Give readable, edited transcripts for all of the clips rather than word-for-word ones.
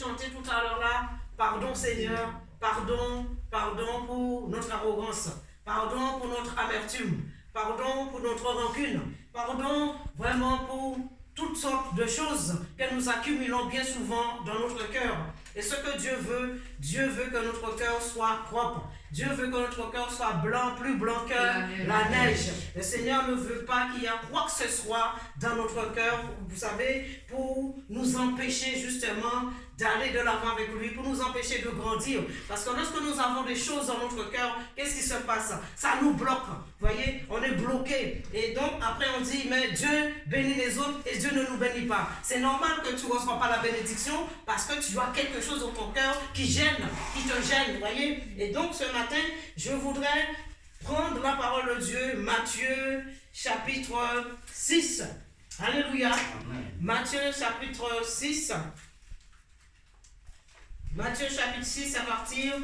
chanté tout à l'heure là, pardon Seigneur, pardon pour notre arrogance, pardon pour notre amertume, pardon pour notre rancune, pardon vraiment pour toutes sortes de choses que nous accumulons bien souvent dans notre cœur. Et ce que Dieu veut que notre cœur soit propre. Dieu veut que notre cœur soit blanc, plus blanc que la neige. Le Seigneur ne veut pas qu'il y ait quoi que ce soit dans notre cœur, vous savez, pour nous empêcher justement d'aller de l'avant avec lui, pour nous empêcher de grandir. Parce que lorsque nous avons des choses dans notre cœur, qu'est-ce qui se passe? Ça nous bloque. Vous voyez, on est bloqué. Et donc, après, on dit, mais Dieu bénit les autres et Dieu ne nous bénit pas. C'est normal que tu ne reçois pas la bénédiction parce que tu as quelque chose dans ton cœur qui gêne, qui te gêne. Vous voyez? Et donc, ce matin, je voudrais prendre la parole de Dieu, Matthieu, chapitre 6. Alléluia. Amen. Matthieu, chapitre 6. Matthieu, chapitre 6, à partir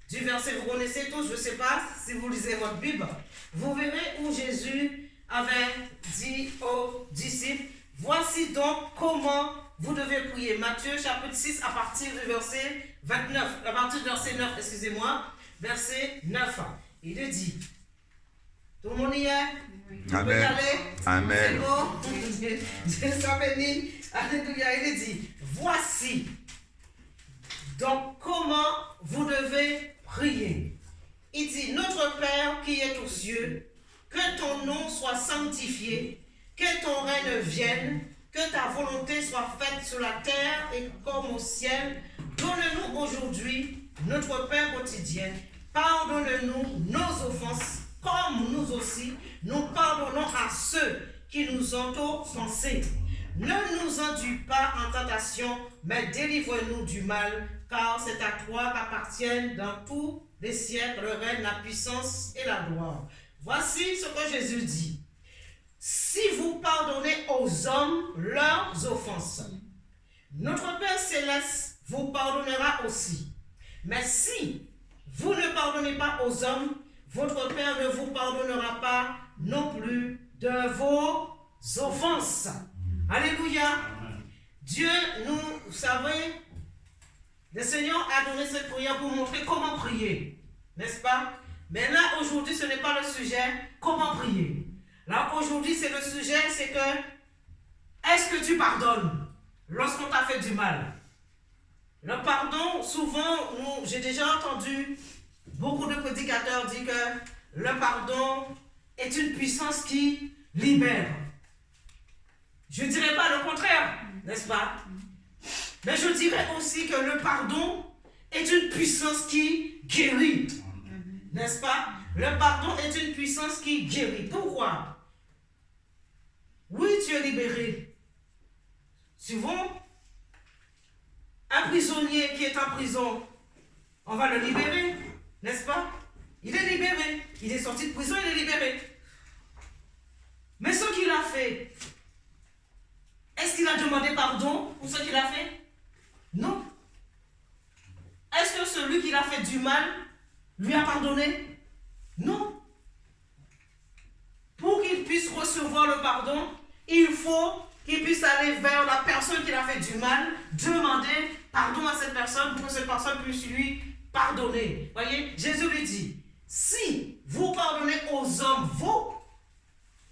du verset, vous connaissez tous, je ne sais pas si vous lisez votre Bible, vous verrez où Jésus avait dit aux disciples, voici donc comment vous devez prier. Matthieu, chapitre 6, à partir du verset 29, à partir du verset 9, excusez-moi, verset 9. Il est dit, tout le monde y est? Amen. Amen. C'est bon? Dieu soit béni. Alléluia. Il est dit, voici donc comment vous devez prier. Il dit, notre Père qui est aux cieux, que ton nom soit sanctifié, que ton règne vienne, que ta volonté soit faite sur la terre et comme au ciel. Donne-nous aujourd'hui notre pain quotidien. Pardonne-nous nos offenses, comme nous aussi, nous pardonnons à ceux qui nous ont offensés. Ne nous induis pas en tentation, mais délivre-nous du mal, car c'est à toi qu'appartiennent dans tous les siècles le règne, la puissance et la gloire. Voici ce que Jésus dit. Si vous pardonnez aux hommes leurs offenses, notre Père Céleste vous pardonnera aussi. Mais si vous ne pardonnez pas aux hommes, votre Père ne vous pardonnera pas non plus de vos offenses. Alléluia. Dieu, vous savez, le Seigneur a donné cette prière pour montrer comment prier, n'est-ce pas? Mais là, aujourd'hui, ce n'est pas le sujet, comment prier. Là, aujourd'hui, c'est le sujet, c'est que, est-ce que tu pardonnes lorsqu'on t'a fait du mal? Le pardon, souvent, j'ai déjà entendu beaucoup de prédicateurs dire que le pardon est une puissance qui libère. Je ne dirais pas le contraire, n'est-ce pas? Mais je dirais aussi que le pardon est une puissance qui guérit, n'est-ce pas? Le pardon est une puissance qui guérit. Pourquoi? Oui, tu es libéré. Souvent, un prisonnier qui est en prison, on va le libérer, n'est-ce pas? Il est libéré. Il est sorti de prison, il est libéré. Mais ce qu'il a fait, est-ce qu'il a demandé pardon pour ce qu'il a fait? Non. Est-ce que celui qui l'a fait du mal lui a pardonné? Non. Pour qu'il puisse recevoir le pardon, il faut qu'il puisse aller vers la personne qui l'a fait du mal, demander pardon à cette personne pour que cette personne puisse lui pardonner. Voyez, Jésus lui dit, si vous pardonnez aux hommes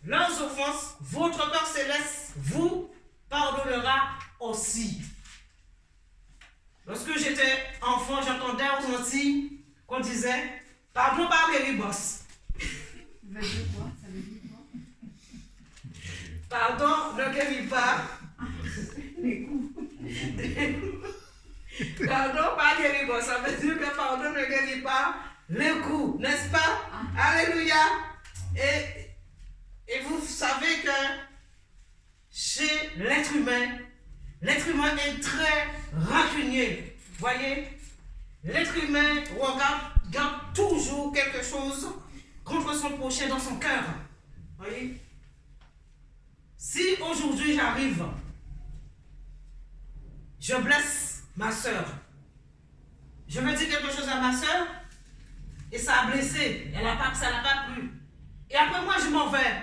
leurs offenses, votre Père Céleste vous pardonnera aussi. Lorsque j'étais enfant, j'entendais aux Antilles qu'on disait pardon par les boss. Pardon ne guérit pas. Pardon par les boss. Ça veut dire que pardon ne guérit pas les coups, n'est-ce pas? Alléluia. Et vous savez que chez l'être humain est très rancunier. Voyez, l'être humain garde toujours quelque chose contre son prochain dans son cœur. Voyez, si aujourd'hui j'arrive, je blesse ma soeur, je me dis quelque chose à ma soeur et ça a blessé, ça n'a pas plu. Et après moi je m'en vais.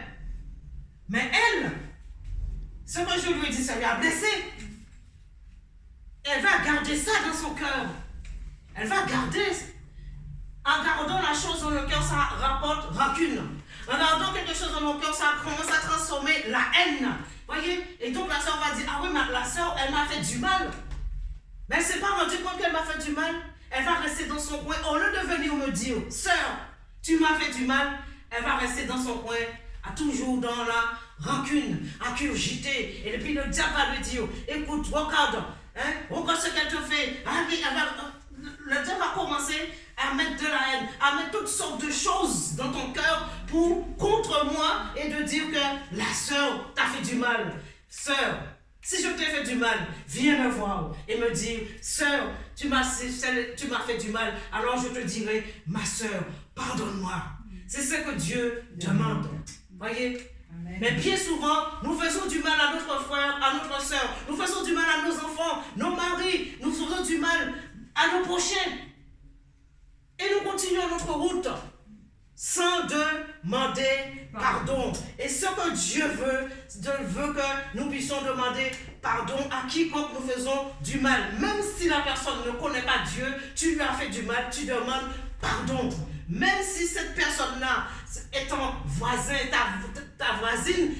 Mais elle, ce que je lui ai dit, ça lui a blessé. elle va garder ça dans son cœur. Elle va garder. En gardant la chose dans le cœur, ça rapporte rancune. En gardant quelque chose dans le cœur, ça commence à transformer la haine. Voyez? Et donc la soeur va dire, ah oui, mais la soeur, elle m'a fait du mal. Mais elle ne s'est pas rendue compte qu'elle m'a fait du mal. Elle va rester dans son coin. Au lieu de venir me dire, sœur, tu m'as fait du mal, elle va rester dans son coin, à toujours dans la rancune, à curiosité. Et puis le diable va lui dire, écoute, regarde, regarde ce qu'elle te fait. Le diable va commencer à mettre de la haine, à mettre toutes sortes de choses dans ton cœur contre moi et de dire que la sœur t'a fait du mal. Sœur, si je t'ai fait du mal, viens me voir et me dire, sœur, tu m'as fait du mal, alors je te dirai, ma sœur, pardonne-moi. C'est ce que Dieu demande. Voyez? Amen. Mais bien souvent, nous faisons du mal à notre frère, à notre sœur, nous faisons du mal à nos enfants, nos maris, nous faisons du mal à nos prochains. Et nous continuons notre route sans demander pardon. Et ce que Dieu veut que nous puissions demander pardon à quiconque nous faisons du mal. Même si la personne ne connaît pas Dieu, tu lui as fait du mal, tu demandes pardon. Même si cette personne-là est ton voisin, ta voisine,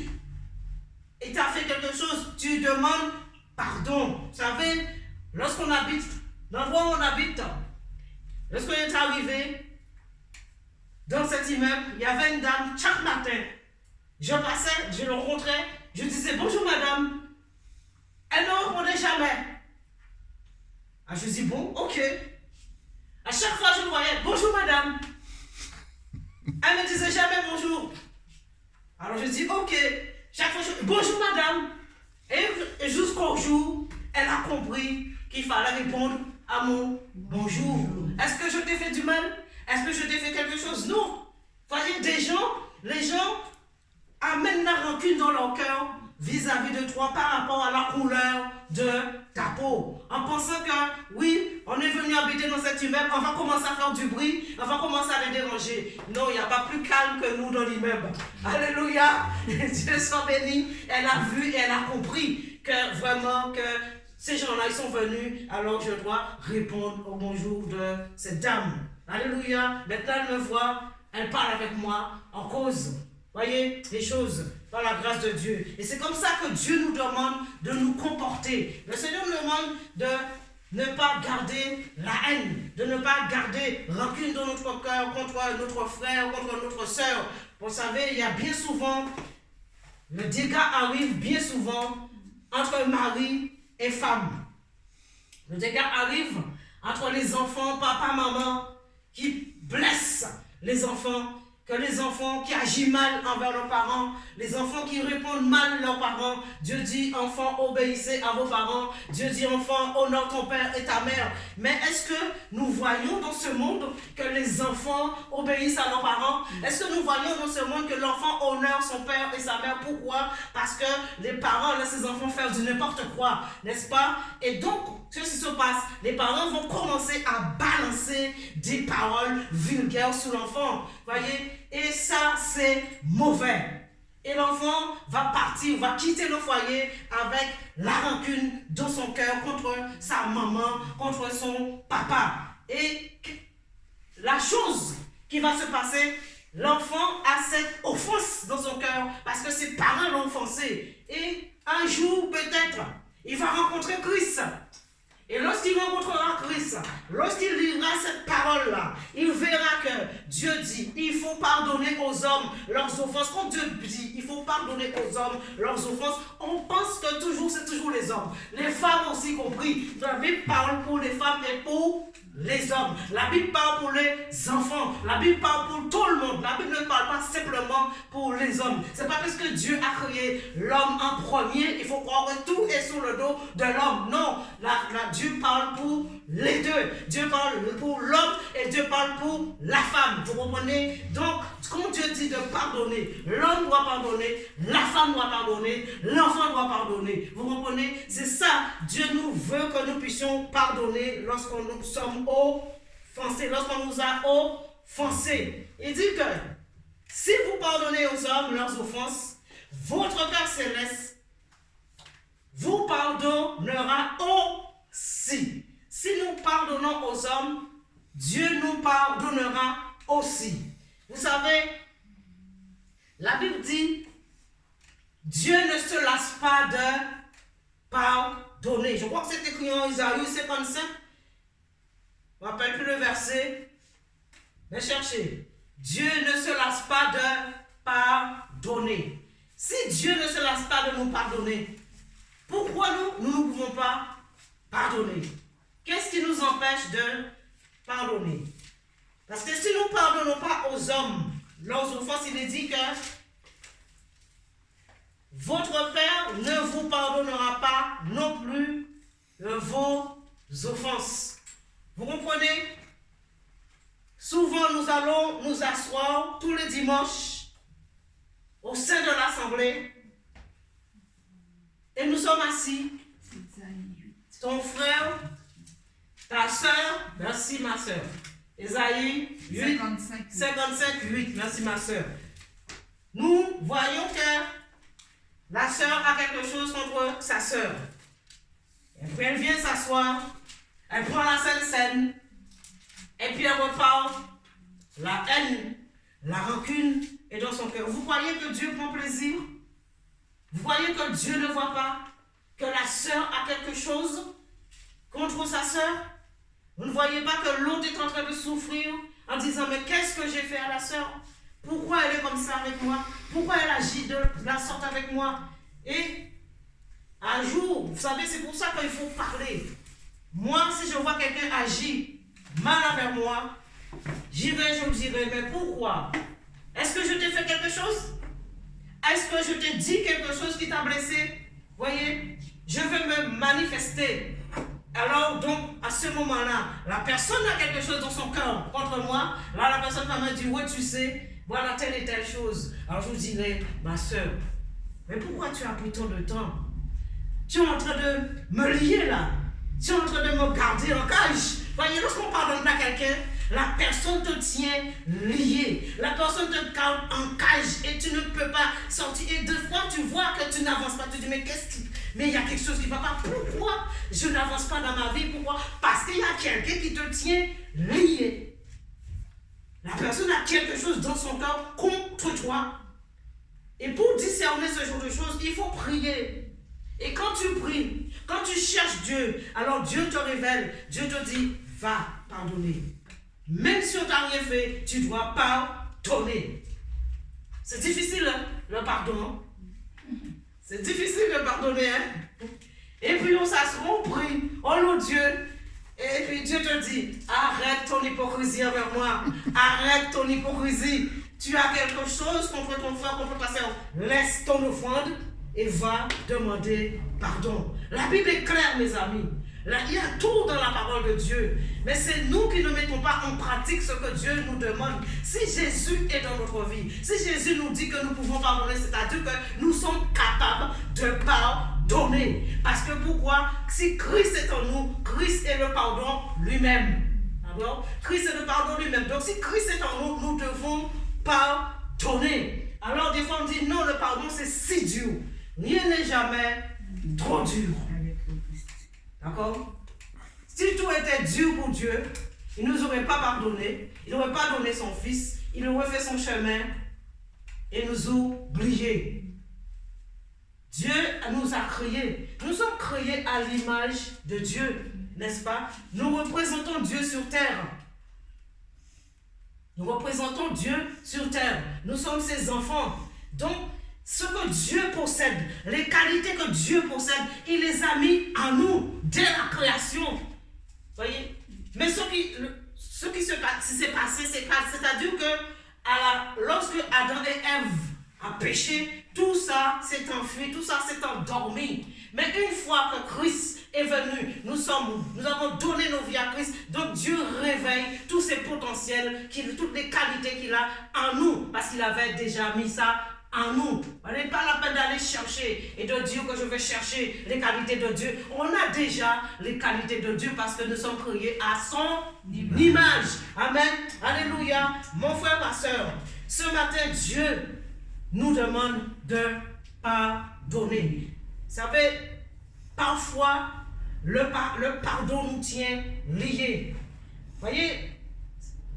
et t'a fait quelque chose, tu demandes pardon. Vous savez, lorsqu'on habite, l'endroit où on habite, lorsqu'on est arrivé dans cet immeuble, il y avait une dame, chaque matin, je passais, je le rencontrais, je disais bonjour madame. Elle ne répondait jamais. Ah, je dis bon, ok. À chaque fois je le voyais, bonjour madame. Elle ne me disait jamais bonjour. Alors je dis ok. Chaque fois je dis bonjour madame. Et jusqu'au jour, elle a compris qu'il fallait répondre à mon bonjour. Est-ce que je t'ai fait du mal? Est-ce que je t'ai fait quelque chose? Non. Voyez, les gens amènent la rancune dans leur cœur vis-à-vis de toi par rapport à la couleur de ta peau. En pensant que, oui, on est venu habiter dans cet immeuble, on va commencer à faire du bruit, on va commencer à les déranger. Non, il n'y a pas plus calme que nous dans l'immeuble. Alléluia. Dieu soit béni. Elle a vu et elle a compris que vraiment que ces gens-là, ils sont venus, alors je dois répondre au bonjour de cette dame. Alléluia. Maintenant, elle me voit, elle parle avec moi en cause. Voyez, les choses par la grâce de Dieu. Et c'est comme ça que Dieu nous demande de nous comporter. Le Seigneur nous demande de ne pas garder la haine, de ne pas garder rancune dans notre cœur contre notre frère, contre notre soeur. Vous savez, il y a bien souvent, le dégât arrive bien souvent entre mari et femme. Le dégât arrive entre les enfants, papa, maman, qui blessent les enfants, que les enfants qui agissent mal envers leurs parents, les enfants qui répondent mal à leurs parents. Dieu dit, enfants, obéissez à vos parents. Dieu dit, enfants, honore ton père et ta mère. Mais est-ce que nous voyons dans ce monde que les enfants obéissent à leurs parents? Est-ce que nous voyons dans ce monde que l'enfant honore son père et sa mère? Pourquoi? Parce que les parents laissent les enfants faire du n'importe quoi, n'est-ce pas? Et donc, ce qui se passe, les parents vont commencer à balancer des paroles vulgaires sur l'enfant. Voyez? Et ça, c'est mauvais. Et l'enfant va partir, va quitter le foyer avec la rancune dans son cœur contre sa maman, contre son papa. Et la chose qui va se passer, l'enfant a cette offense dans son cœur parce que ses parents l'ont offensé. Et un jour, peut-être, il va rencontrer Christ. Et lorsqu'il rencontrera Christ, lorsqu'il lira cette parole-là, il verra que Dieu dit, il faut pardonner aux hommes leurs offenses. Quand Dieu dit, il faut pardonner aux hommes leurs offenses, on pense que c'est toujours les hommes. Les femmes aussi compris. La Bible parle pour les femmes et pour les hommes. La Bible parle pour les enfants. La Bible parle pour tout le monde. La Bible ne parle pas simplement pour les hommes. C'est pas parce que Dieu a créé l'homme en premier, il faut croire que tout est sur le dos de l'homme. Non, Dieu parle pour les deux. Dieu parle pour l'homme et Dieu parle pour la femme. Vous comprenez? Donc, quand Dieu dit de pardonner, l'homme doit pardonner, la femme doit pardonner, l'enfant doit pardonner. Vous comprenez? C'est ça. Dieu nous veut que nous puissions pardonner lorsqu'on nous sommes offensés, lorsqu'on nous a offensés. Il dit que si vous pardonnez aux hommes leurs offenses, votre Père Céleste vous pardonnera si. Si nous pardonnons aux hommes, Dieu nous pardonnera aussi. Vous savez, la Bible dit, Dieu ne se lasse pas de pardonner. Je crois que c'est écrit en Isaïe 55. Je ne me rappelle plus le verset. Mais cherchez. Dieu ne se lasse pas de pardonner. Si Dieu ne se lasse pas de nous pardonner, pourquoi nous ne pouvons pas pardonner? Qu'est-ce qui nous empêche de pardonner? Parce que si nous ne pardonnons pas aux hommes leurs offenses, il est dit que votre Père ne vous pardonnera pas non plus vos offenses. Vous comprenez? Souvent, nous allons nous asseoir tous les dimanches au sein de l'assemblée et nous sommes assis. Ton frère, ta soeur, merci ma soeur. Esaïe 8, 55, 8, merci ma soeur. Nous voyons que la soeur a quelque chose contre sa soeur. Et puis elle vient s'asseoir, elle prend la Sainte Seine, et puis elle repart. La haine, la rancune est dans son cœur. Vous croyez que Dieu prend plaisir? Vous voyez que Dieu ne voit pas que la sœur a quelque chose contre sa sœur? Vous ne voyez pas que l'autre est en train de souffrir en disant mais qu'est-ce que j'ai fait à la sœur? Pourquoi elle est comme ça avec moi? Pourquoi elle agit de la sorte avec moi? Et un jour, vous savez, c'est pour ça qu'il faut parler. Moi, si je vois quelqu'un agir mal envers moi, j'irai, je me dirai, mais pourquoi? Est-ce que je t'ai fait quelque chose? Est-ce que je t'ai dit quelque chose qui t'a blessé? Voyez, je vais me manifester. Alors donc, à ce moment-là, la personne a quelque chose dans son cœur contre moi. Là, la personne va me dire, ouais, tu sais, voilà telle et telle chose. Alors je vous dirai, ma soeur, mais pourquoi tu as pris tant de temps? Tu es en train de me lier là. Tu es en train de me garder en cage. Voyez, lorsqu'on pardonne à quelqu'un, la personne te tient lié. La personne te garde en cage et tu ne peux pas sortir. Et deux fois, tu vois que tu n'avances pas. Tu dis, mais qu'est-ce qui... Mais il y a quelque chose qui ne va pas. Pourquoi je n'avance pas dans ma vie? Pourquoi? Parce qu'il y a quelqu'un qui te tient lié. La personne a quelque chose dans son cœur contre toi. Et pour discerner ce genre de choses, il faut prier. Et quand tu pries, quand tu cherches Dieu, alors Dieu te révèle, Dieu te dit, va pardonner. Même si on t'a rien fait, tu dois pardonner. C'est difficile, hein, le pardon. C'est difficile de pardonner, hein. Et puis on s'assoit, on prie, on loue Dieu. Et puis Dieu te dit, arrête ton hypocrisie envers moi. Arrête ton hypocrisie. Tu as quelque chose contre ton frère, contre ta soeur. Laisse ton offrande et va demander pardon. La Bible est claire, mes amis. Là, il y a tout dans la parole de Dieu. Mais c'est nous qui ne mettons pas en pratique ce que Dieu nous demande. Si Jésus est dans notre vie, si Jésus nous dit que nous pouvons pardonner, c'est-à-dire que nous sommes capables de pardonner. Parce que pourquoi? Si Christ est en nous, Christ est le pardon lui-même. D'accord? Christ est le pardon lui-même. Donc si Christ est en nous, nous devons pardonner. Alors des fois on dit non, le pardon c'est si dur. Rien n'est jamais trop dur. D'accord? Si tout était dur pour Dieu, il ne nous aurait pas pardonné, il n'aurait pas donné son fils, il aurait fait son chemin et nous oublié. Dieu nous a créés. Nous sommes créés à l'image de Dieu, n'est-ce pas? Nous représentons Dieu sur terre. Nous représentons Dieu sur terre. Nous sommes ses enfants. Donc, ce que Dieu possède, les qualités que Dieu possède, il les a mis en nous dès la création. Voyez? Mais ce qui s'est passé, c'est-à-dire que lorsque Adam et Ève ont péché, tout ça s'est enfui, tout ça s'est endormi. Mais une fois que Christ est venu, nous avons donné nos vies à Christ, donc Dieu réveille tous ses potentiels, toutes les qualités qu'il a en nous, parce qu'il avait déjà mis ça en nous. On n'est pas la peine d'aller chercher et de dire que je vais chercher les qualités de Dieu. On a déjà les qualités de Dieu parce que nous sommes créés à son image. Amen. Alléluia. Mon frère, ma soeur, ce matin, Dieu nous demande de pardonner. Vous savez, parfois, le pardon nous tient liés. Voyez,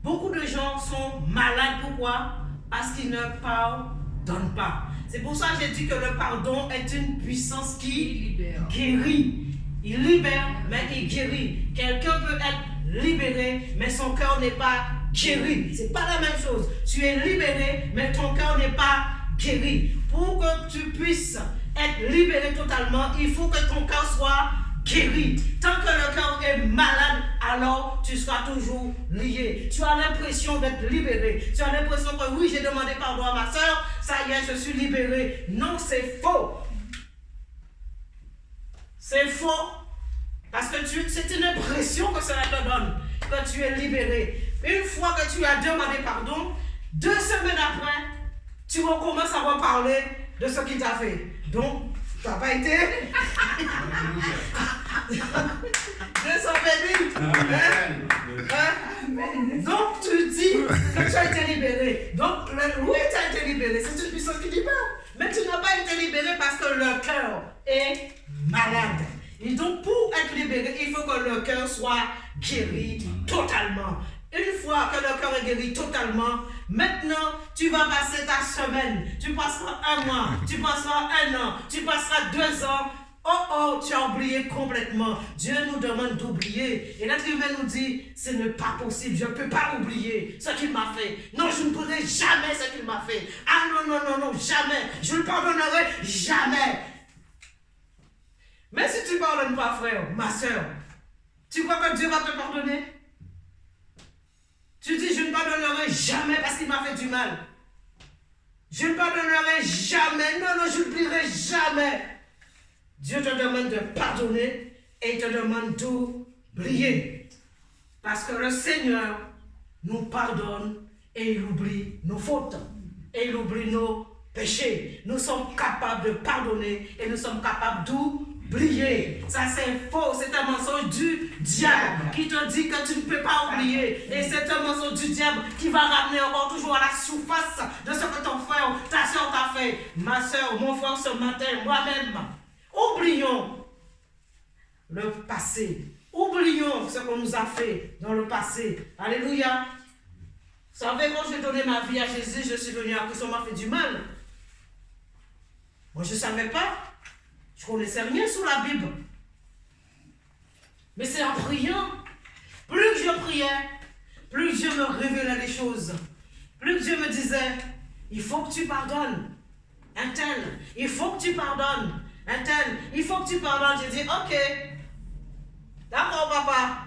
beaucoup de gens sont malades. Pourquoi? Parce qu'ils ne pardonnent pas. C'est pour ça que j'ai dit que le pardon est une puissance qui guérit. Il libère, mais il guérit. Quelqu'un peut être libéré, mais son cœur n'est pas guéri. C'est pas la même chose. Tu es libéré, mais ton cœur n'est pas guéri. Pour que tu puisses être libéré totalement, il faut que ton cœur soit guéri. Tant que le cœur est malade, alors tu seras toujours lié. Tu as l'impression d'être libéré. Tu as l'impression que oui, j'ai demandé pardon à ma soeur, ça y est, je suis libéré. Non, c'est faux. C'est faux. Parce que c'est une impression que cela te donne, que tu es libéré. Une fois que tu as demandé pardon, 2 semaines après, tu recommences à reparler de ce qu'il t'a fait. Donc, tu n'as pas été. Dieu s'en bénit. Donc, tu dis que tu as été libéré. Donc, oui, tu as été libéré. C'est une puissance qui libère. Mais tu n'as pas été libéré parce que le cœur est malade. Et donc, pour être libéré, il faut que le cœur soit guéri totalement. Une fois que le cœur est guéri totalement, maintenant, tu vas passer ta semaine. Tu passeras 1 mois, tu passeras 1 an, tu passeras 2 ans. Oh, tu as oublié complètement. Dieu nous demande d'oublier. Et l'être humain nous dit, ce n'est pas possible, je ne peux pas oublier ce qu'il m'a fait. Non, je ne pourrai jamais ce qu'il m'a fait. Ah non, jamais. Je ne pardonnerai jamais. Mais si tu ne pardonnes pas, frère, ma soeur, tu crois que Dieu va te pardonner? Tu dis, je ne pardonnerai jamais parce qu'il m'a fait du mal. Je ne pardonnerai jamais. Non, je n'oublierai jamais. Dieu te demande de pardonner et il te demande d'oublier. Parce que le Seigneur nous pardonne et il oublie nos fautes. Et il oublie nos péchés. Nous sommes capables de pardonner et nous sommes capables d'oublier. Ça c'est faux, c'est un mensonge du diable qui te dit que tu ne peux pas oublier. Et c'est un mensonge du diable qui va ramener encore toujours à la surface de ce que ton frère, ta soeur t'a fait. Ma soeur, mon frère ce matin, moi-même. Oublions le passé. Oublions ce qu'on nous a fait dans le passé. Alléluia. Vous savez, quand j'ai donné ma vie à Jésus, je suis venu à Christ, on m'a fait du mal. Moi, je ne savais pas. Je ne connaissais rien sur la Bible. Mais c'est en priant. Plus que je priais, plus Dieu me révélait les choses. Plus que Dieu me disait, il faut que tu pardonnes. Un tel, il faut que tu pardonnes. Un tel, il faut que tu pardonnes. J'ai dit, ok. D'accord, papa.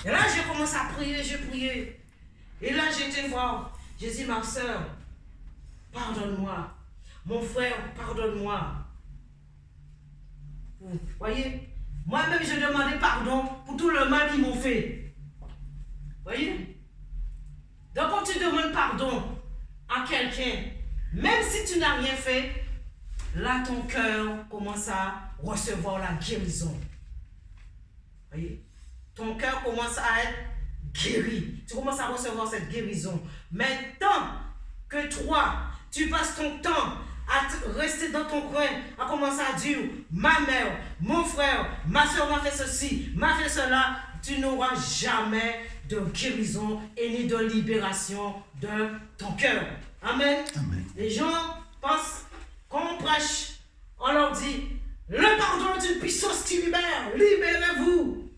Et là, j'ai commencé à prier, j'ai prié. Et là, j'ai été voir. J'ai dit, ma soeur, pardonne-moi. Mon frère, pardonne-moi. Vous voyez? Moi-même, je demandais pardon pour tout le mal qu'ils m'ont fait. Voyez? Donc, quand tu demandes pardon à quelqu'un, même si tu n'as rien fait, là, ton cœur commence à recevoir la guérison. Voyez? Ton cœur commence à être guéri. Tu commences à recevoir cette guérison. Maintenant que toi, tu passes ton temps à rester dans ton coin, à commencer à dire, ma mère, mon frère, ma soeur m'a fait ceci, m'a fait cela, tu n'auras jamais de guérison et ni de libération de ton cœur. Amen. Amen. Les gens pensent, quand on prêche, on leur dit, le pardon est une puissance qui libère, libérez-vous.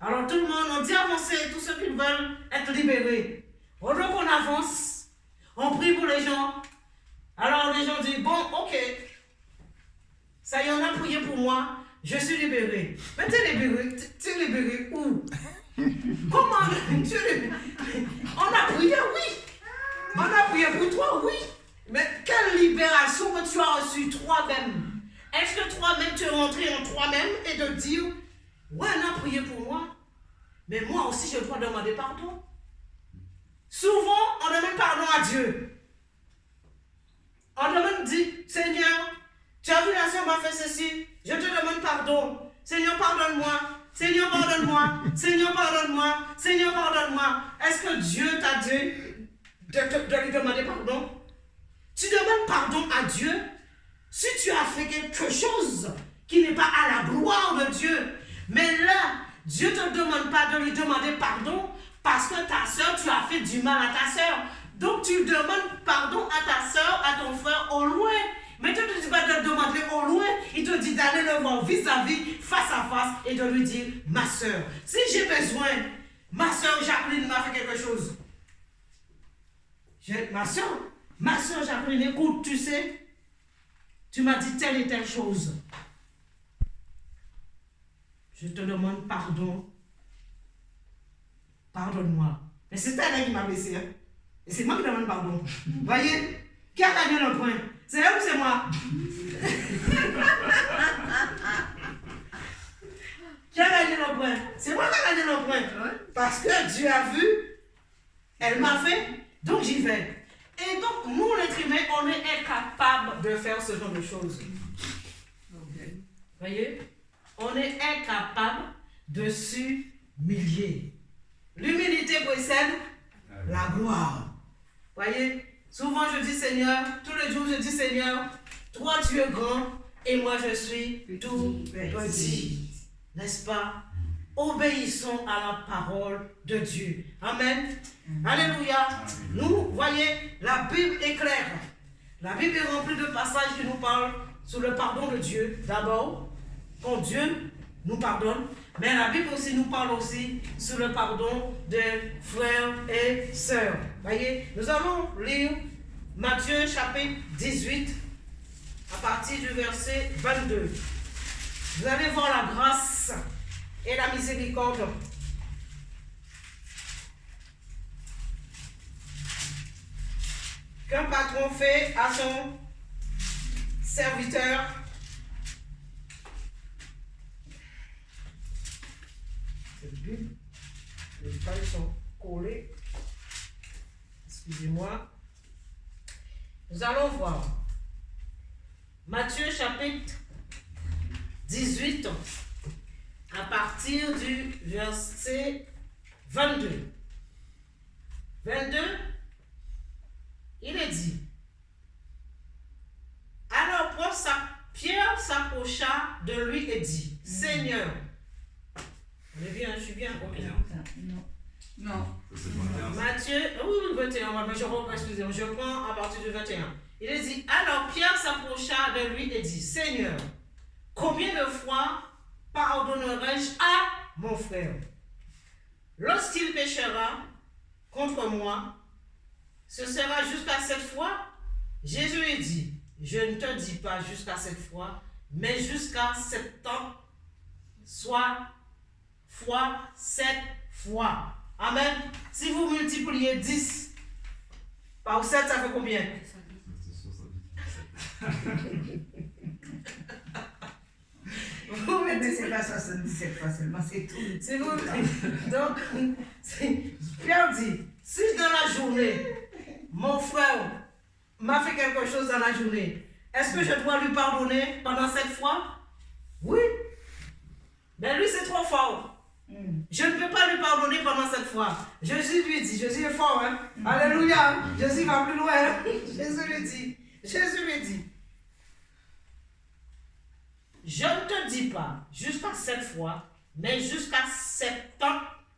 Alors tout le monde, on dit avancer, tous ceux qui veulent être libérés. Alors qu'on avance, on prie pour les gens. Alors les gens disent, bon, ok, ça y est, on a prié pour moi, je suis libéré. Mais tu es libéré où? Comment tu es libéré? On a prié, oui. On a prié pour toi, oui. Mais quelle libération que tu as reçue toi-même? Est-ce que toi-même tu es rentré en toi-même et de dire, ouais, on a prié pour moi, mais moi aussi je dois demander pardon. Souvent, on demande pardon à Dieu. On demande, dit, Seigneur, tu as vu la soeur m'a fait ceci, je te demande pardon. Seigneur, pardonne-moi. Seigneur, pardonne-moi. Seigneur, pardonne-moi. Seigneur, pardonne-moi. Est-ce que Dieu t'a dit de lui demander pardon? Tu demandes pardon à Dieu si tu as fait quelque chose qui n'est pas à la gloire de Dieu, mais là, Dieu ne te demande pas de lui demander pardon parce que ta soeur, tu as fait du mal à ta soeur. Donc tu demandes pardon à ta soeur, à ton frère au loin. Mais tu ne te dis pas de le demander au loin, il te dit d'aller le voir vis-à-vis, face à face, et de lui dire, ma soeur, si j'ai besoin, ma soeur Jacqueline m'a fait quelque chose. Ma soeur Jacqueline, écoute, tu sais, tu m'as dit telle et telle chose. Je te demande pardon. Pardonne-moi. Mais c'est elle qui m'a blessé. Hein? Et c'est moi qui demande pardon. Vous voyez? Qui a gagné le point? C'est elle ou c'est moi? Qui a gagné le point? C'est moi qui a gagné le point. Parce que Dieu a vu, elle m'a fait, donc j'y vais. Et donc, nous, l'être humain, on est incapable de faire ce genre de choses. Vous voyez? On est incapable de s'humilier. L'humilité précède la gloire. Vous voyez? Souvent je dis Seigneur, tous les jours je dis Seigneur, toi tu es grand et moi je suis tout petit. N'est-ce pas? Obéissons à la parole de Dieu. Amen. Alléluia. Nous, voyez, la Bible est claire. La Bible est remplie de passages qui nous parlent sur le pardon de Dieu. D'abord, quand Dieu nous pardonne, mais la Bible aussi nous parle aussi sur le pardon des frères et sœurs. Voyez, nous allons lire Matthieu chapitre 18 à partir du verset 22. Vous allez voir la grâce et la miséricorde qu'un patron fait à son serviteur. Les pages sont collées. Excusez-moi. Nous allons voir Matthieu chapitre 18 à partir du verset 22. 22, il est dit. Alors Pierre s'approcha de lui et dit, Seigneur, on est bien, je suis bien. Okay. Non. Matthieu, oui, 21, mais excusez-moi, je prends à partir du 21. Il est dit, alors Pierre s'approcha de lui et dit, Seigneur, combien de fois pardonnerai-je à mon frère lorsqu'il péchera contre moi? Ce sera jusqu'à 7 fois? Jésus lui dit, je ne te dis pas jusqu'à 7 fois, mais jusqu'à 70 fois 7 fois. Amen. Si vous multipliez 10 par 7, ça fait combien? Vous mettez, c'est pas 77 fois seulement, c'est tout. C'est vous. Donc, Pierre dit, si dans la journée, mon frère m'a fait quelque chose dans la journée, est-ce que je dois lui pardonner pendant 7 fois? Oui. Mais lui, c'est trop fort. Je ne peux pas lui pardonner pendant 7 fois. Jésus lui dit, Jésus est fort, hein? Alléluia. Jésus va plus loin. Hein? Jésus lui dit, je ne te dis pas jusqu'à 7 fois, mais jusqu'à 70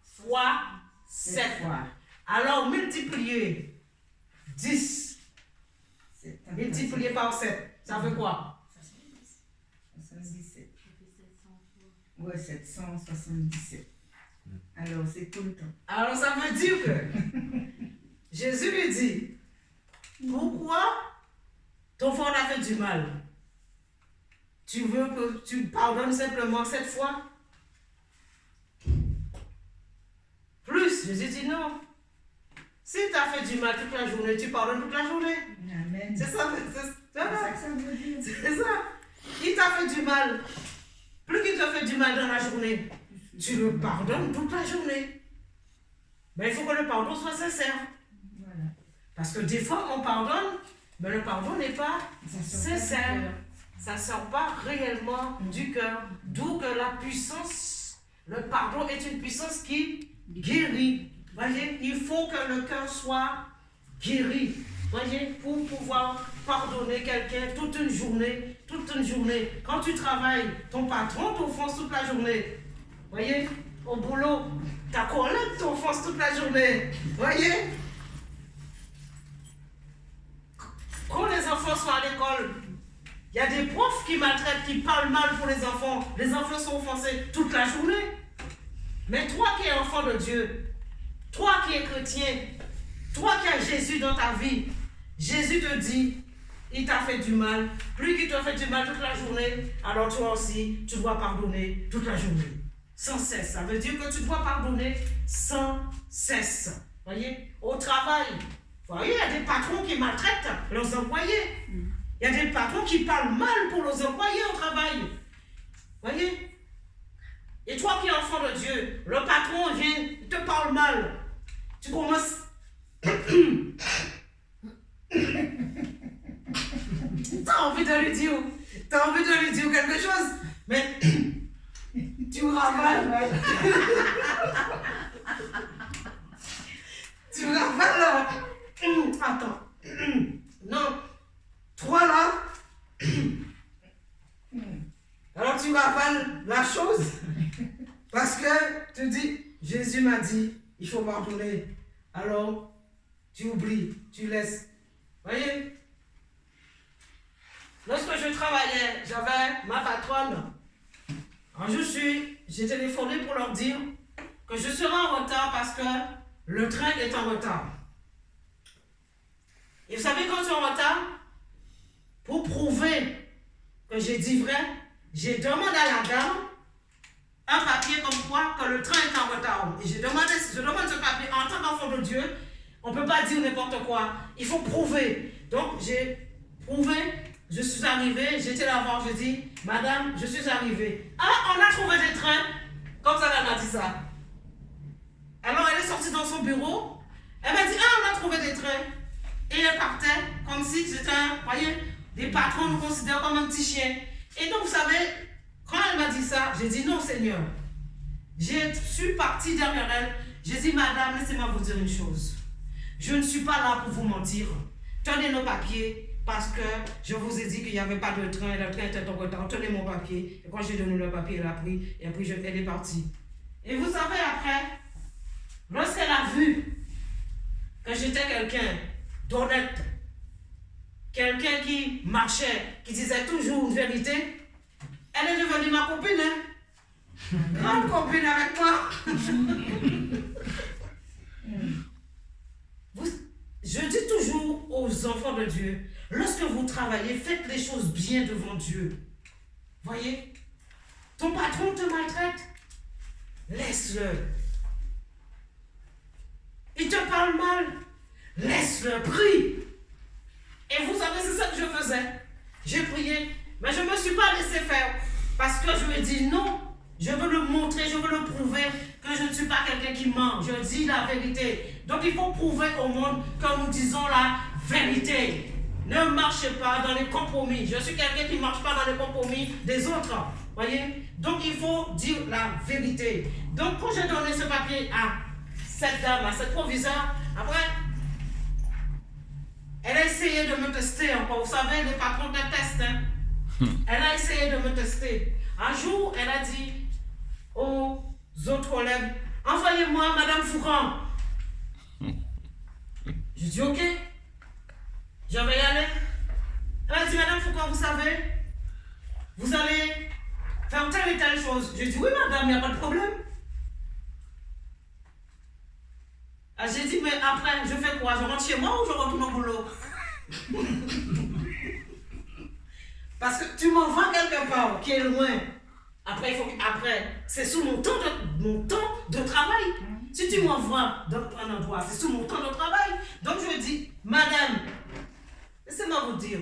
fois 7 fois. Alors multipliez 10. Multiplié par 7. Ça fait quoi? 77. Ouais, 777. Alors, c'est tout le temps. Alors, ça veut dire que Jésus lui dit, pourquoi ton frère a fait du mal? Tu veux que tu pardonnes simplement 7 fois? Plus, Jésus dit non. Si tu as fait du mal toute la journée, tu pardonnes toute la journée. Amen. C'est ça, c'est ça. Il t'a fait du mal. Plus qu'il te fait du mal dans la journée, tu le pardonnes toute la journée. Mais il faut que le pardon soit sincère. Voilà. Parce que des fois, on pardonne, mais le pardon n'est pas sincère. Ça ne sort pas réellement du cœur. D'où que la puissance, le pardon est une puissance qui guérit. Voyez, il faut que le cœur soit guéri. voyez, pour pouvoir pardonner quelqu'un toute une journée. Quand tu travailles, ton patron t'offense toute la journée. Voyez, au boulot, ta collègue t'offense toute la journée. Voyez. Quand les enfants sont à l'école, il y a des profs qui maltraitent, qui parlent mal pour les enfants. Les enfants sont offensés toute la journée. Mais toi qui es enfant de Dieu, toi qui es chrétien, toi qui as Jésus dans ta vie, Jésus te dit, il t'a fait du mal, plus qu'il t'a fait du mal toute la journée, alors toi aussi, tu dois pardonner toute la journée. Sans cesse. Ça veut dire que tu dois pardonner sans cesse. Voyez, au travail, voyez, il y a des patrons qui maltraitent leurs employés. Il y a des patrons qui parlent mal pour leurs employés au travail. Voyez. Et toi qui es enfant de Dieu, le patron vient, il te parle mal. Tu commences... T'as envie de lui dire quelque chose, mais tu ravales. Tu ravales. Attends. Non. Toi là. Alors tu ravales la chose parce que tu dis, Jésus m'a dit, il faut pardonner. Alors tu oublies, tu laisses. Voyez? Lorsque je travaillais, j'avais ma patronne. Un jour, j'ai téléphoné pour leur dire que je serai en retard parce que le train est en retard. Et vous savez, quand tu es en retard, pour prouver que j'ai dit vrai, j'ai demandé à la dame un papier comme quoi que le train est en retard. Et je demande ce papier en tant qu'enfant de Dieu. On ne peut pas dire n'importe quoi. Il faut prouver. Donc, j'ai prouvé. Je suis arrivée, j'étais là avant, je dis, madame, je suis arrivée. Ah, on a trouvé des trains. Comme ça, elle m'a dit ça. Alors, elle est sortie dans son bureau. Elle m'a dit, ah, on a trouvé des trains. Et elle partait comme si c'était vous voyez, des patrons nous considèrent comme un petit chien. Et donc, vous savez, quand elle m'a dit ça, j'ai dit, non, Seigneur. Je suis partie derrière elle. J'ai dit, madame, laissez-moi vous dire une chose. Je ne suis pas là pour vous mentir. Tenez nos papiers. Parce que je vous ai dit qu'il n'y avait pas de train, le train était en retard. Tenez mon papier. Et quand j'ai donné le papier, elle a pris. Et puis elle est partie. Et vous savez, après, lorsqu'elle a vu que j'étais quelqu'un d'honnête, quelqu'un qui marchait, qui disait toujours une vérité, elle est devenue ma copine. Hein? Grande copine avec moi. Je dis toujours aux enfants de Dieu, lorsque vous travaillez, faites les choses bien devant Dieu. Voyez, ton patron te maltraite, laisse-le. Il te parle mal, laisse-le, prie. Et vous savez, c'est ça que je faisais. J'ai prié, mais je ne me suis pas laissé faire parce que je lui ai dit non. Je veux le montrer, je veux le prouver que je ne suis pas quelqu'un qui ment. Je dis la vérité. Donc il faut prouver au monde que nous disons la vérité. Ne marchez pas dans les compromis. Je suis quelqu'un qui ne marche pas dans les compromis des autres. Voyez? Donc il faut dire la vérité. Donc quand j'ai donné ce papier à cette dame, à cette proviseure, après, elle a essayé de me tester encore. Vous savez, les patrons te testent. Hein? Elle a essayé de me tester. Un jour, elle a dit aux autres collègues, envoyez-moi Madame Foucan. Je dis ok, je vais y aller. Elle a dit, Madame Foucan, vous savez, vous allez faire telle et telle chose. Je dis oui madame, il n'y a pas de problème. J'ai dit, mais après, je fais quoi? Je rentre chez moi ou je retourne au boulot? Parce que tu m'envoies quelque part qui est loin. Après, c'est sous mon temps de travail. Si tu m'envoies dans un endroit, c'est sous mon temps de travail. Donc je dis, madame, laissez-moi vous dire,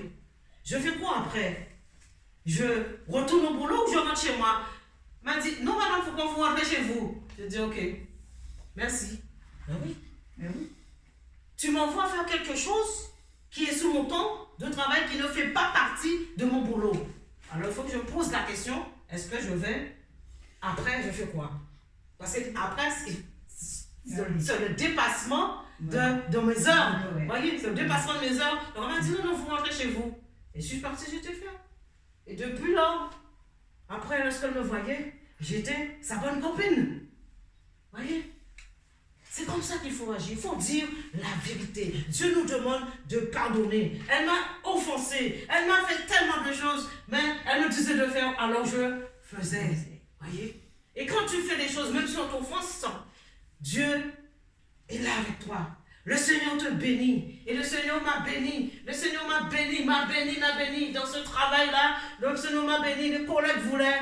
je fais quoi après? Je retourne au boulot ou je rentre chez moi? Elle m'a dit, non madame, il faut qu'on vous rentre chez vous. Je dis, ok, merci. Ben oui, ben oui. Tu m'envoies faire quelque chose qui est sous mon temps de travail, qui ne fait pas partie de mon boulot. Alors il faut que je me pose la question, est-ce que je vais, après je fais quoi? Parce que après, C'est le dépassement de mes heures. Vous voyez, c'est le dépassement de mes heures. Donc on m'a dit non, vous rentrez chez vous. Et je suis partie, j'étais ferme. Et depuis là, après, lorsqu'elle me voyait, j'étais sa bonne copine. Vous voyez? C'est comme ça qu'il faut agir. Il faut dire la vérité. Dieu nous demande de pardonner. Elle m'a offensé. Elle m'a fait tellement de choses. Mais elle me disait de faire, alors je faisais. Vous voyez? Et quand tu fais des choses, même si on t'offense, Dieu est là avec toi. Le Seigneur te bénit. Et le Seigneur m'a béni. Le Seigneur m'a béni, m'a béni. Dans ce travail-là, le Seigneur m'a béni. Les collègues voulaient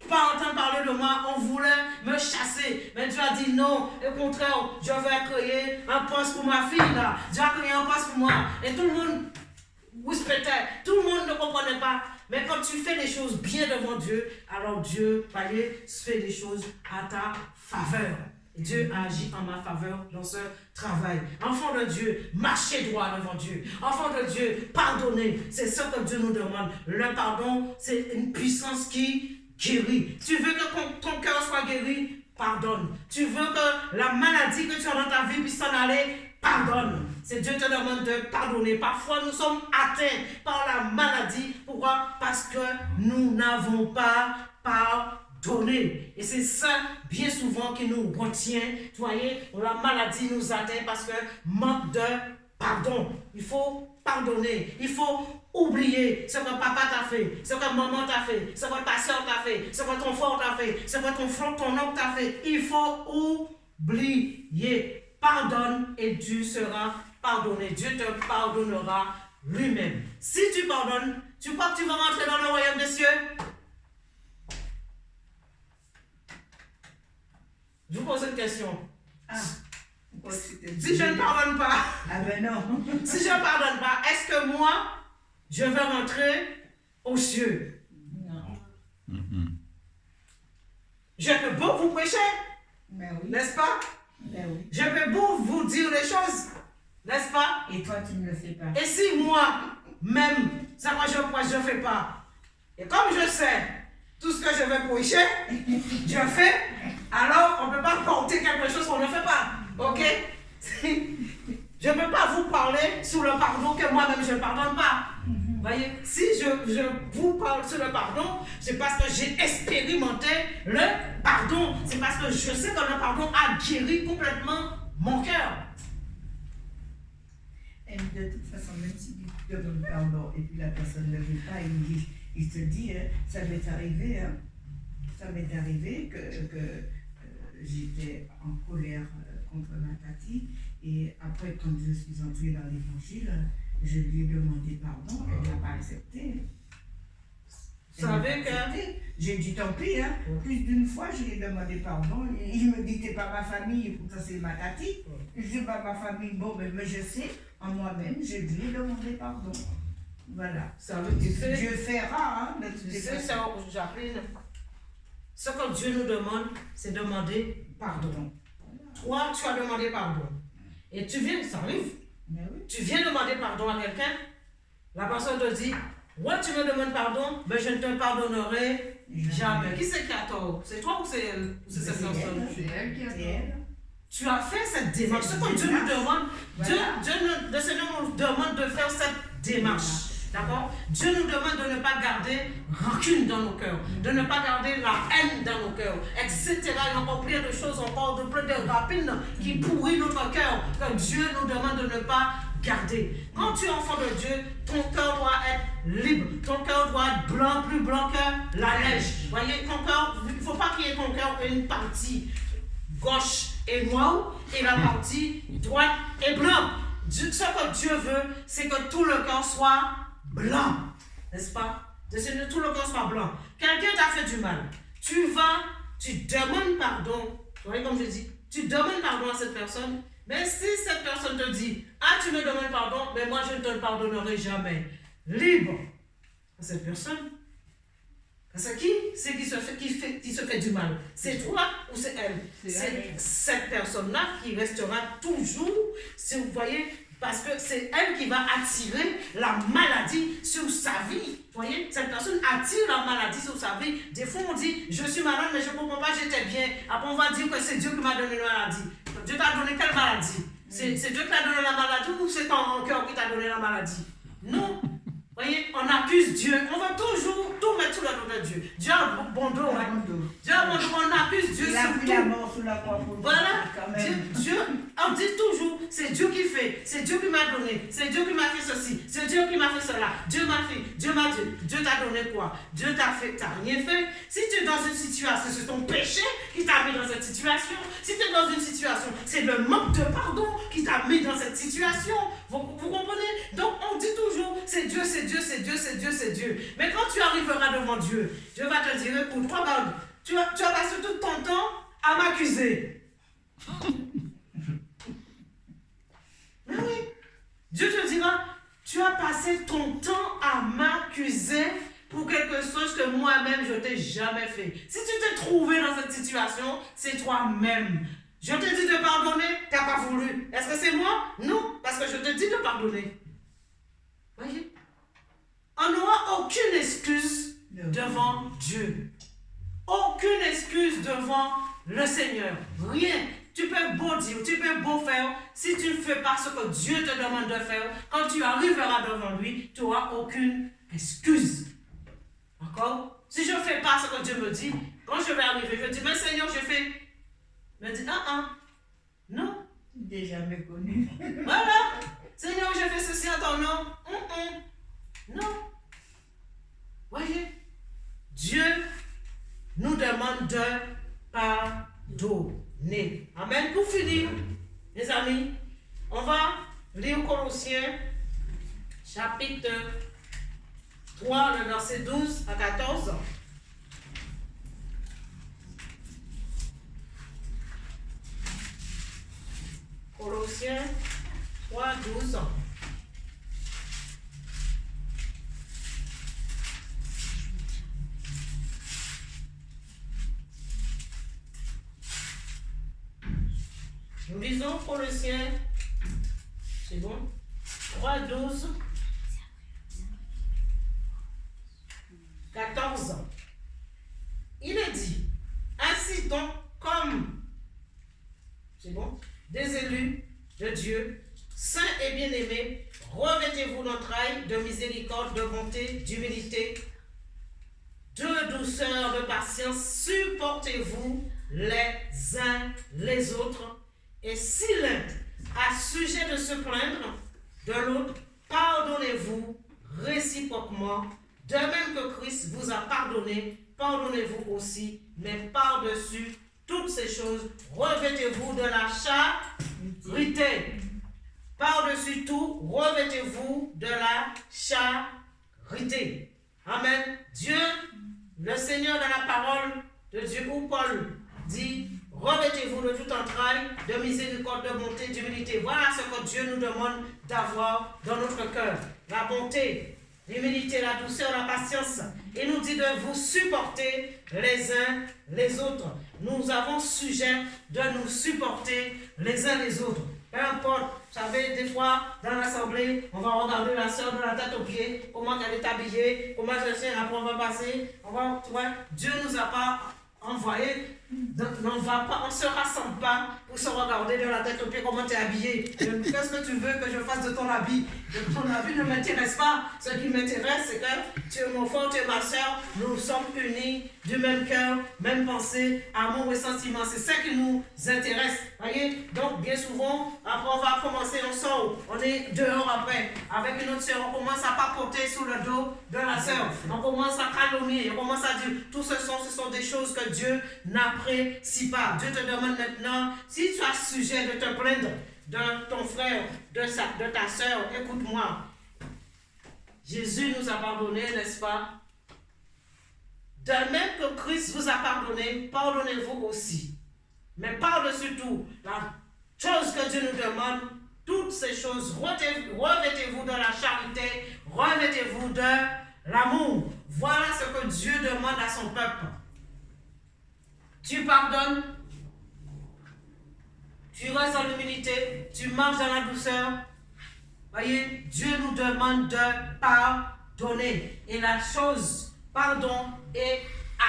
pas entendre parler de moi. On voulait me chasser. Mais Dieu a dit non. Au contraire, je vais créer un poste pour ma fille. Là. Dieu a créé un poste pour moi. Et tout le monde respectait. Tout le monde ne comprenait pas. Mais quand tu fais les choses bien devant Dieu, alors Dieu, voyez, fait des choses à ta faveur. Dieu agit en ma faveur dans ce travail. Enfant de Dieu, marchez droit devant Dieu. Enfant de Dieu, pardonnez. C'est ce que Dieu nous demande. Le pardon, c'est une puissance qui guérit. Tu veux que ton cœur soit guéri? Pardonne. Tu veux que la maladie que tu as dans ta vie puisse s'en aller? Pardonne. C'est Dieu te demande de pardonner. Parfois, nous sommes atteints par la maladie. Pourquoi? Parce que nous n'avons pas pardonné. Et c'est ça, bien souvent, qui nous retient. Vous voyez, la maladie nous atteint parce que manque de pardon. Il faut pardonner. Il faut oublier ce que papa t'a fait, ce que maman t'a fait, ce que ta soeur t'a fait, ce que ton frère t'a fait, ce que ton oncle t'a fait. Il faut oublier. Pardonne et tu seras pardonné. Dieu te pardonnera lui-même. Si tu pardonnes, tu crois que tu vas rentrer dans le royaume des cieux? Je vous pose une question. Si je ne pardonne pas, si je ne pardonne pas, est-ce que moi, je vais rentrer aux cieux? Non. Je peux pas vous prêcher, n'est-ce pas? Je peux vous dire les choses, n'est-ce pas? Et toi, tu ne le fais pas. Et si moi-même, ça moi je ne fais pas, et comme je sais tout ce que je vais prêcher, je fais, alors on ne peut pas porter quelque chose qu'on ne fait pas. Ok? Je ne peux pas vous parler sur le pardon que moi-même je ne pardonne pas. Vous voyez? Si je vous parle sur le pardon, c'est parce que j'ai expérimenté le pardon. C'est parce que je sais que le pardon a guéri complètement mon cœur. Et de toute façon, même si tu demandes pardon et puis la personne ne veut pas, il te dit, ça m'est arrivé que j'étais en colère contre ma tati, et après quand je suis entrée dans l'évangile, je lui ai demandé pardon, elle n'a pas accepté. Vous savez que... J'ai dit tant pis, plus d'une fois je lui ai demandé pardon, il me dit t'es pas ma famille, pourtant c'est ma tati. Je dis pas ma famille, bon mais je sais, en moi-même, je lui ai demandé pardon. Voilà. Ça veut dire que Dieu fera, de toutes les façons. Jacqueline, ce que Dieu nous demande, c'est demander pardon. Toi, tu as demandé pardon. Et tu viens, ça arrive. Oui. Tu viens demander pardon à quelqu'un, la personne te dit, ouais, tu me demandes pardon, mais je ne te pardonnerai jamais. Qui c'est qui a tort? C'est toi ou c'est elle? Ou c'est cette personne? C'est elle qui a tort. Tu as fait cette démarche. Ce que Dieu nous demande, le Seigneur nous demande de faire cette démarche. D'accord? Dieu nous demande de ne pas garder rancune dans nos cœurs, de ne pas garder la haine dans nos cœurs, etc. Il y a encore plein de choses, encore plein de rapines qui pourrissent notre cœur, que Dieu nous demande de ne pas garder. Quand tu es enfant de Dieu, ton cœur doit être libre, ton cœur doit être blanc, plus blanc que la neige. Vous voyez, ton cœur, il ne faut pas qu'il y ait ton cœur une partie gauche et noire et la partie droite et blanc. Ce que Dieu veut, c'est que tout le cœur soit blanc, n'est-ce pas? Que tout le cœur soit blanc. Quelqu'un t'a fait du mal. Tu demandes pardon. Vous voyez comme je dis, tu demandes pardon à cette personne. Mais si cette personne te dit, ah tu me demandes pardon, mais moi je ne te le pardonnerai jamais. Libre à cette personne. C'est qui? C'est qui se fait du mal. C'est toi ou c'est elle? C'est cette personne-là qui restera toujours, si vous voyez, Parce que c'est elle qui va attirer la maladie sur sa vie. Vous voyez, cette personne attire la maladie sur sa vie. Des fois, on dit, je suis malade, mais je ne comprends pas, j'étais bien. Après, on va dire que c'est Dieu qui m'a donné la maladie. Dieu t'a donné quelle maladie? C'est Dieu qui t'a donné la maladie ou c'est ton cœur qui t'a donné la maladie? Non. Vous voyez, on accuse Dieu. On va toujours tout mettre sous la dos de Dieu. Dieu a bon dos. Dieu a bon dos. On accuse Dieu sur tout. La mort sous la croix pour voilà. Dieu, on dit toujours, c'est Dieu qui fait. C'est Dieu qui m'a donné. C'est Dieu qui m'a fait ceci. C'est Dieu qui m'a fait cela. Dieu m'a fait. Dieu m'a dit. Dieu t'a donné quoi? Dieu t'a fait. T'as rien fait. Si tu es dans une situation, c'est ton péché qui t'a mis dans cette situation. Si tu es dans une situation, c'est le manque de pardon qui t'a mis dans cette situation. Vous comprenez? Donc on dit toujours, c'est Dieu, c'est Dieu, c'est Dieu, c'est Dieu, c'est Dieu. Mais quand tu arriveras devant Dieu, Dieu va te dire, écoute, regarde, tu as passé tout ton temps à m'accuser. Mais oui, Dieu te dira, tu as passé ton temps à m'accuser pour quelque chose que moi-même je ne t'ai jamais fait. Si tu t'es trouvé dans cette situation, c'est toi-même. Je te dis de pardonner, tu n'as pas voulu. Est-ce que c'est moi? Non, parce que je te dis de pardonner. Voyez? On n'aura aucune excuse devant Dieu. Aucune excuse devant le Seigneur. Rien. Tu peux beau dire, tu peux beau faire. Si tu ne fais pas ce que Dieu te demande de faire, quand tu arriveras devant lui, tu n'auras aucune excuse. D'accord? Si je ne fais pas ce que Dieu me dit, quand je vais arriver, je dis, mais Seigneur, je fais. Il me dit, non. Déjà méconnu. Voilà. Seigneur, je fais ceci en ton nom. Non. Voyez, Dieu nous demande de pardonner. Amen. Pour finir, les amis, on va lire Colossiens, chapitre 3, le verset 12 à 14. Colossiens 3, 12. Nous lisons Colossiens, c'est bon, 3, 12, 14. Il est dit, ainsi donc, comme, c'est bon, des élus de Dieu, saints et bien-aimés, revêtez-vous d'entrailles, de miséricorde, de bonté, d'humilité, de douceur, de patience, supportez-vous les uns les autres. Et si l'un a sujet de se plaindre de l'autre, pardonnez-vous réciproquement. De même que Christ vous a pardonné, pardonnez-vous aussi. Mais par-dessus toutes ces choses, revêtez-vous de la charité. Par-dessus tout, revêtez-vous de la charité. Amen. Dieu, le Seigneur de la parole de Dieu, où Paul dit, revêtez-vous de toute entraille, de miséricorde, de bonté, d'humilité. Voilà ce que Dieu nous demande d'avoir dans notre cœur. La bonté, l'humilité, la douceur, la patience. Il nous dit de vous supporter les uns les autres. Nous avons sujet de nous supporter les uns les autres. Peu importe, vous savez, des fois, dans l'assemblée, on va regarder la soeur de la tête aux pieds, comment elle est habillée, comment elle est, après on va passer, tu vois, Dieu ne nous a pas envoyé. On ne se rassemble pas pour se regarder de la tête aux pieds comment tu es habillé. Qu'est-ce que tu veux que je fasse de ton habit? Ton habit ne m'intéresse pas. Ce qui m'intéresse, c'est que tu es mon frère, tu es ma soeur. Nous sommes unis du même cœur, même pensée, amour et sentiment. C'est ça qui nous intéresse. Voyez? Donc, bien souvent, après, on va commencer, on sort. On est dehors après. Avec une autre soeur, on commence à papoter sous le dos de la soeur. On commence à calomnier. On commence à dire, tout ce sont des choses que Dieu n'apprécie pas. Dieu te demande maintenant, si tu as sujet de te plaindre de ton frère, de ta soeur, écoute-moi. Jésus nous a pardonné, n'est-ce pas? De même que Christ vous a pardonné, pardonnez-vous aussi. Mais par-dessus tout, la chose que Dieu nous demande, toutes ces choses, revêtez-vous de la charité, revêtez-vous de l'amour. Voilà ce que Dieu demande à son peuple. Tu pardonnes, tu restes dans l'humilité, tu marches dans la douceur, Voyez, Dieu nous demande de pardonner. Et la chose, pardon et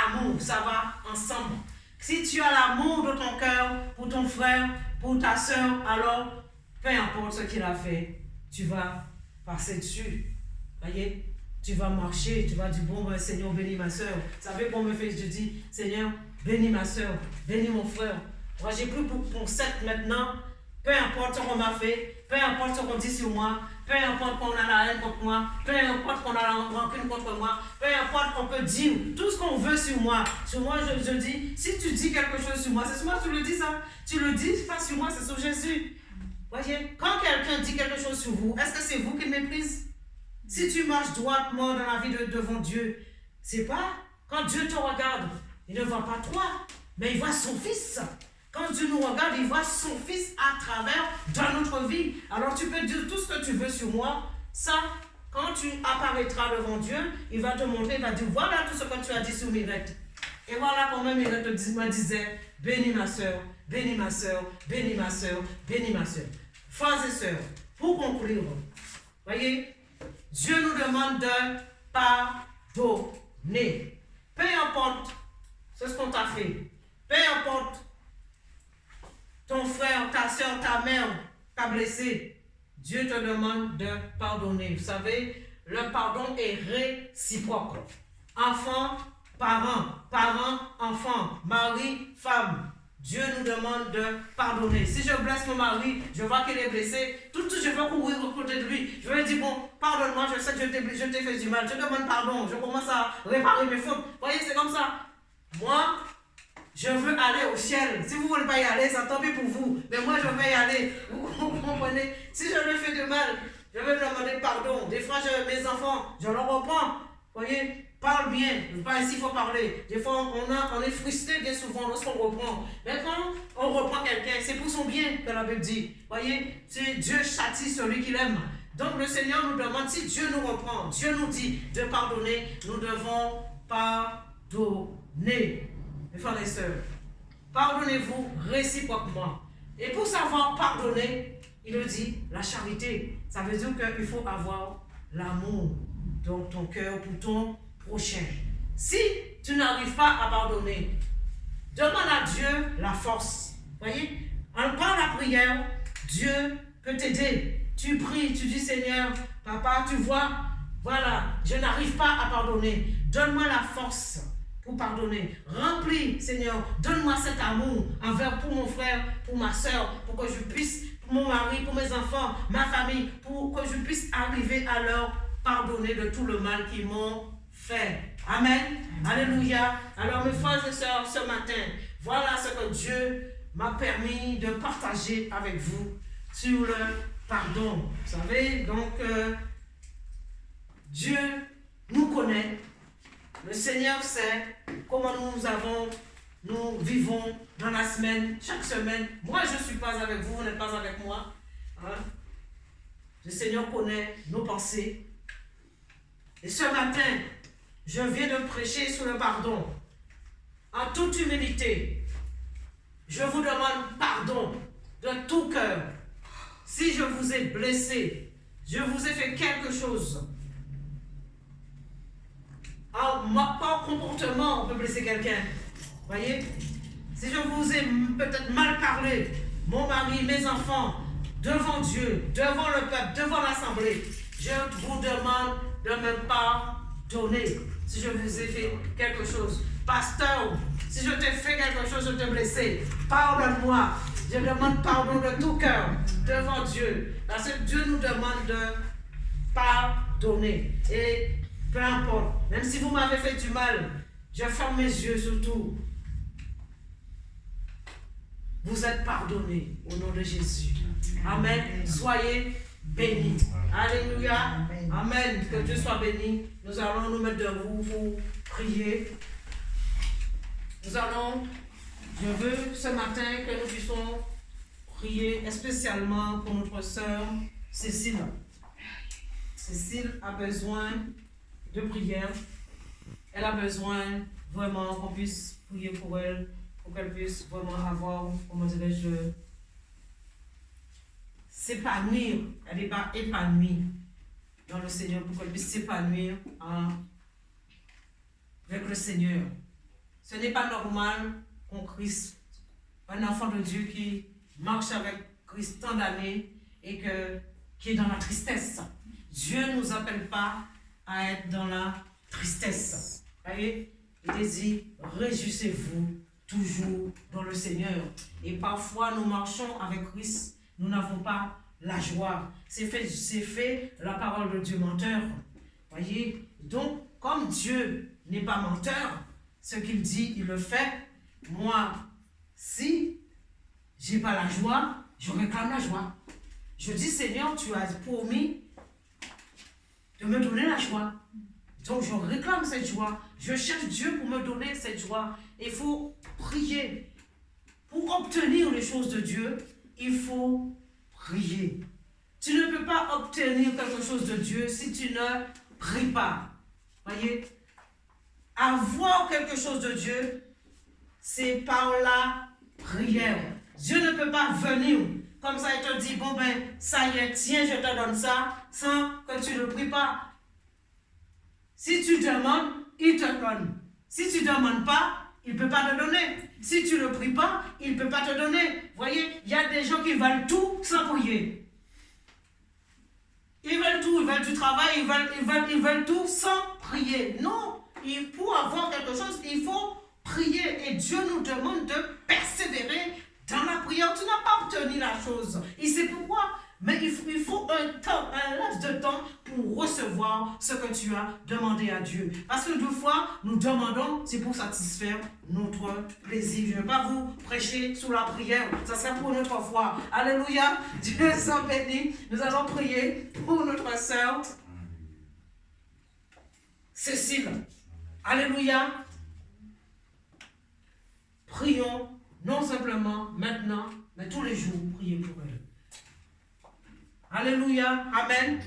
amour, ça va ensemble. Si tu as l'amour de ton cœur pour ton frère, pour ta soeur, alors peu importe ce qu'il a fait, tu vas passer dessus. Voyez, tu vas marcher, tu vas dire, bon, ben, Seigneur, bénis ma soeur. Vous savez qu'on me fait, je dis, Seigneur, bénis ma soeur, bénis mon frère. Moi, j'ai plus pour 7 maintenant. Peu importe ce qu'on m'a fait, peu importe ce qu'on dit sur moi, peu importe qu'on a la haine contre moi, peu importe qu'on a la rancune contre moi, peu importe qu'on peut dire tout ce qu'on veut sur moi. Sur moi, je dis, si tu dis quelque chose sur moi, c'est sur moi que tu le dis ça. Tu le dis pas sur moi, c'est sur Jésus. Voyez, quand quelqu'un dit quelque chose sur vous, est-ce que c'est vous qui le méprise? Si tu marches droitement dans la vie devant Dieu, c'est pas quand Dieu te regarde, il ne voit pas toi, mais il voit son Fils. Quand Dieu nous regarde, il voit son Fils à travers dans notre vie. Alors tu peux dire tout ce que tu veux sur moi. Ça, quand tu apparaîtras devant Dieu, il va te montrer, il va dire, voilà tout ce que tu as dit sur Mirette. Et voilà comment Mirette me disait, bénis ma soeur, bénis ma soeur, bénis ma soeur, bénis ma soeur. Frères et sœurs, pour conclure, voyez, Dieu nous demande de pardonner. Peu importe ce qu'on t'a fait, peu importe ton frère, ta soeur, ta mère t'a blessé, Dieu te demande de pardonner. Vous savez, le pardon est réciproque. Enfant, parent, parent, enfant, mari, femme. Dieu nous demande de pardonner. Si je blesse mon mari, je vois qu'il est blessé, tout de suite je vais courir au côté de lui. Je vais dire, bon, pardonne-moi, je sais que je t'ai fait du mal, je demande pardon, je commence à réparer mes fautes. Vous voyez, c'est comme ça. Moi, je veux aller au ciel. Si vous ne voulez pas y aller, ça tant pis pour vous. Mais moi, je vais y aller. Vous comprenez? Si je lui fais du mal, je vais demander pardon. Des fois, mes enfants, je leur reprends. Vous voyez? Parle bien. Pas ici, il faut parler. Des fois, on est frustré bien souvent lorsqu'on reprend. Mais quand on reprend quelqu'un, c'est pour son bien que la Bible dit. Vous voyez? C'est Dieu châtie celui qu'il aime. Donc, le Seigneur nous demande, si Dieu nous reprend, Dieu nous dit de pardonner, nous devons pardonner. Mes frères et sœurs, pardonnez-vous réciproquement. Et pour savoir pardonner, il le dit, la charité. Ça veut dire qu'il faut avoir l'amour dans ton cœur pour ton prochain. Si tu n'arrives pas à pardonner, demande à Dieu la force. Voyez, par la prière, Dieu peut t'aider. Tu pries, tu dis, Seigneur, papa, tu vois, voilà, je n'arrive pas à pardonner. Donne-moi la force pour pardonner. Remplis, Seigneur, donne-moi cet amour pour mon frère, pour ma soeur, pour que je puisse, pour mon mari, pour mes enfants, ma famille, pour que je puisse arriver à leur pardonner de tout le mal qu'ils m'ont fait. Amen. Alléluia. Alors mes frères et sœurs, ce matin, voilà ce que Dieu m'a permis de partager avec vous sur le pardon. Vous savez, donc Dieu nous connaît. Le Seigneur sait comment nous vivons dans la semaine, chaque semaine. Moi, je ne suis pas avec vous, vous n'êtes pas avec moi. Hein? Le Seigneur connaît nos pensées. Et ce matin, je viens de prêcher sur le pardon. En toute humilité, je vous demande pardon de tout cœur. Si je vous ai blessé, je vous ai fait quelque chose. Par comportement, on peut blesser quelqu'un. Voyez? Si je vous ai peut-être mal parlé, mon mari, mes enfants, devant Dieu, devant le peuple, devant l'assemblée, je vous demande de me pardonner. Si je vous ai fait quelque chose. Pasteur, si je t'ai fait quelque chose, je t'ai blessé, pardonne-moi. Je demande pardon de tout cœur devant Dieu. Parce que Dieu nous demande de pardonner. Et peu importe, même si vous m'avez fait du mal, je ferme mes yeux sur tout. Vous êtes pardonnés au nom de Jésus. Amen. Soyez bénis. Alléluia. Amen. Que Dieu soit béni. Nous allons nous mettre debout pour prier. Je veux ce matin que nous puissions prier spécialement pour notre sœur Cécile. Cécile a besoin de prière. Elle a besoin vraiment qu'on puisse prier pour elle, pour qu'elle puisse vraiment avoir, comment dirais-je, s'épanouir, elle n'est pas épanouie dans le Seigneur, pour qu'elle puisse s'épanouir avec le Seigneur. Ce n'est pas normal qu'on Christ, un enfant de Dieu qui marche avec Christ tant d'années et qui est dans la tristesse. Dieu ne nous appelle pas à être dans la tristesse. Vous voyez, il dit, réjouissez-vous toujours dans le Seigneur. Et parfois, nous marchons avec Christ, nous n'avons pas la joie. C'est fait la parole de Dieu menteur. Voyez, donc, comme Dieu n'est pas menteur, ce qu'il dit, il le fait. Moi, si j'ai pas la joie, je réclame la joie. Je dis, Seigneur, tu as promis de me donner la joie. Donc, je réclame cette joie. Je cherche Dieu pour me donner cette joie. Il faut prier. Pour obtenir les choses de Dieu, il faut prier. Tu ne peux pas obtenir quelque chose de Dieu si tu ne pries pas. Voyez? Avoir quelque chose de Dieu, c'est par la prière. Dieu ne peut pas venir comme ça et te dit, bon ben, ça y est, tiens, je te donne ça, sans que tu ne pries pas. Si tu demandes, il te donne. Si tu ne demandes pas, il ne peut pas te donner. Si tu ne pries pas, il ne peut pas te donner. Voyez, il y a des gens qui veulent tout sans prier. Ils veulent tout, ils veulent du travail, ils veulent tout sans prier. Non, pour avoir quelque chose, il faut prier. Et Dieu nous demande de persévérer dans la prière. Tu n'as pas obtenu la chose. Il sait pourquoi. Mais il faut un laps de temps pour recevoir ce que tu as demandé à Dieu. Parce que 2 fois, nous demandons, c'est pour satisfaire notre plaisir. Je ne vais pas vous prêcher sous la prière. Ça sera pour une autre fois. Alléluia. Dieu soit béni. Nous allons prier pour notre sœur Cécile. Alléluia. Prions, non simplement maintenant, mais tous les jours, priez pour elle. Alléluia. Amen.